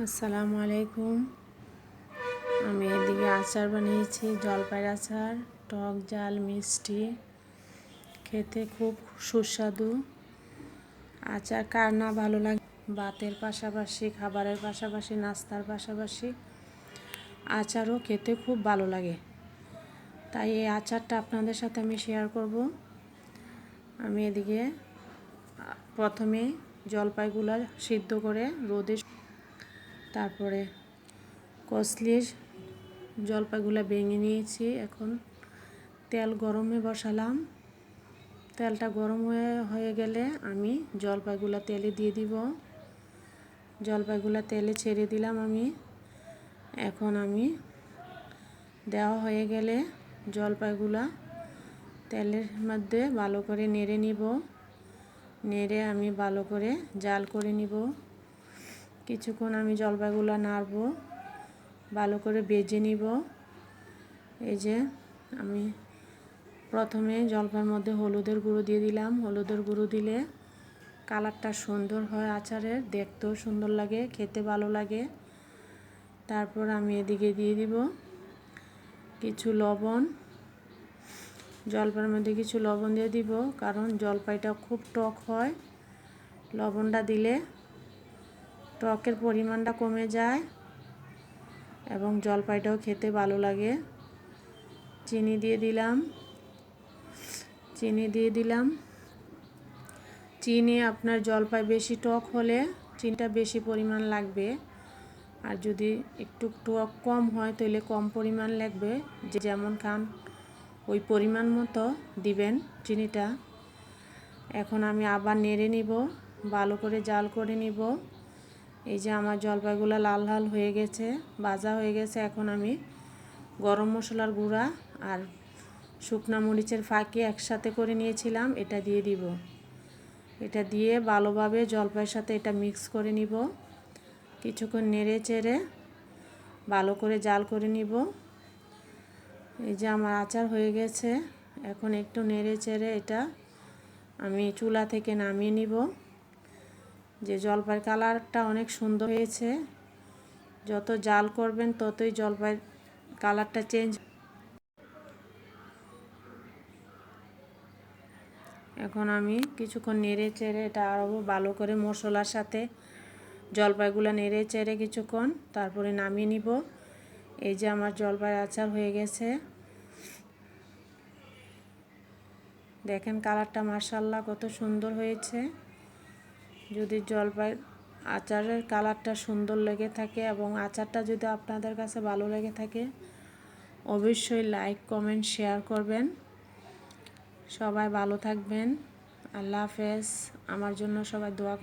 আসসালামু আলাইকুম। আমি এদিকে আচার বানিয়েছি, জলপাইয়ের আচার, টক ঝাল মিষ্টি, খেতে খুব সুস্বাদু। আচার কার না ভালো লাগে? ভাতের পাশাপাশি, খাবারের পাশাপাশি, নাস্তার পাশাপাশি আচারও খেতে খুব ভালো লাগে। তাই এই আচারটা আপনাদের সাথে আমি শেয়ার করব। আমি এদিকে প্রথমে জলপাইগুলো সিদ্ধ করে রোদে, তারপরে কষলিয়ে জলপাইগুলো ভেঙে নিয়েছি। এখন তেল গরমে বসালাম। তেলটা গরম হয়ে গেলে আমি জলপাইগুলো তেলে দিয়ে দিব। জলপাইগুলো তেলে ছেড়ে দিলাম আমি। এখন আমি দেওয়া হয়ে গেলে জলপাইগুলো তেলের মধ্যে ভালো করে নেড়ে নিব। নেড়ে আমি ভালো করে জাল করে নিব। কিছুক্ষণ আমি জলপাইগুলো নাড়ব, ভালো করে ভেজে নিব। এই যে আমি প্রথমে জলপাইয়ের মধ্যে হলুদের গুঁড়ো দিয়ে দিলাম। হলুদের গুঁড়ো দিলে কালারটা সুন্দর হয় আচারের, দেখতেও সুন্দর লাগে, খেতে ভালো লাগে। তারপর আমি এদিকে দিয়ে দিব কিছু লবণ। জলপাইয়ের মধ্যে কিছু লবণ দিয়ে দিব, কারণ জলপাইটা খুব টক হয়। লবণটা দিলে টকের পরিমাণটা কমে যায় এবং জলপাইটাও খেতে ভালো লাগে। চিনি দিয়ে দিলাম। চিনি আপনার জলপাই বেশি টক হলে চিনিটা বেশি পরিমাণ লাগবে, আর যদি একটু টক কম হয় তাহলে কম পরিমাণ লাগবে। যে যেমন খান ওই পরিমাণ মতো দিবেন চিনিটা। এখন আমি আবার নেড়ে নিব, ভালো করে জাল করে নিব। এই যে আমার জলপাইগুলো লাল লাল হয়ে গেছে, ভাজা হয়ে গেছে। এখন আমি গরম মশলার গুঁড়া আর শুকনা মরিচের ফাঁকি একসাথে করে নিয়েছিলাম, এটা দিয়ে দিব। এটা দিয়ে ভালোভাবে জলপাইয়ের সাথে এটা মিক্স করে নিব। কিছুক্ষণ নেড়ে চেড়ে ভালো করে জাল করে নিব। এই যে আমার আচার হয়ে গেছে। এখন একটু নেড়ে চেড়ে এটা আমি চুলা থেকে নামিয়ে নিব। যে জলপাইয়ের কালারটা অনেক সুন্দর হয়েছে। যত জাল করবেন ততই জলপাইয়ের কালারটা চেঞ্জ। এখন আমি কিছুক্ষণ নেড়ে চেড়ে এটা আরও ভালো করে মশলার সাথে জলপাইগুলো নেড়ে চেড়ে কিছুক্ষণ তারপরে নামিয়ে নিব। এই যে আমার জলপাইয়ের আচার হয়ে গেছে। দেখেন কালারটা মাশাআল্লাহ কত সুন্দর হয়েছে। যদি জলপাই আচারের কালারটা সুন্দর লেগে থাকে এবং আচারটা যদি আপনাদের কাছে ভালো লেগে থাকে, অবশ্যই লাইক কমেন্ট শেয়ার করবেন। সবাই ভালো থাকবেন। আল্লাহ হাফেজ। আমার জন্য সবাই দোয়া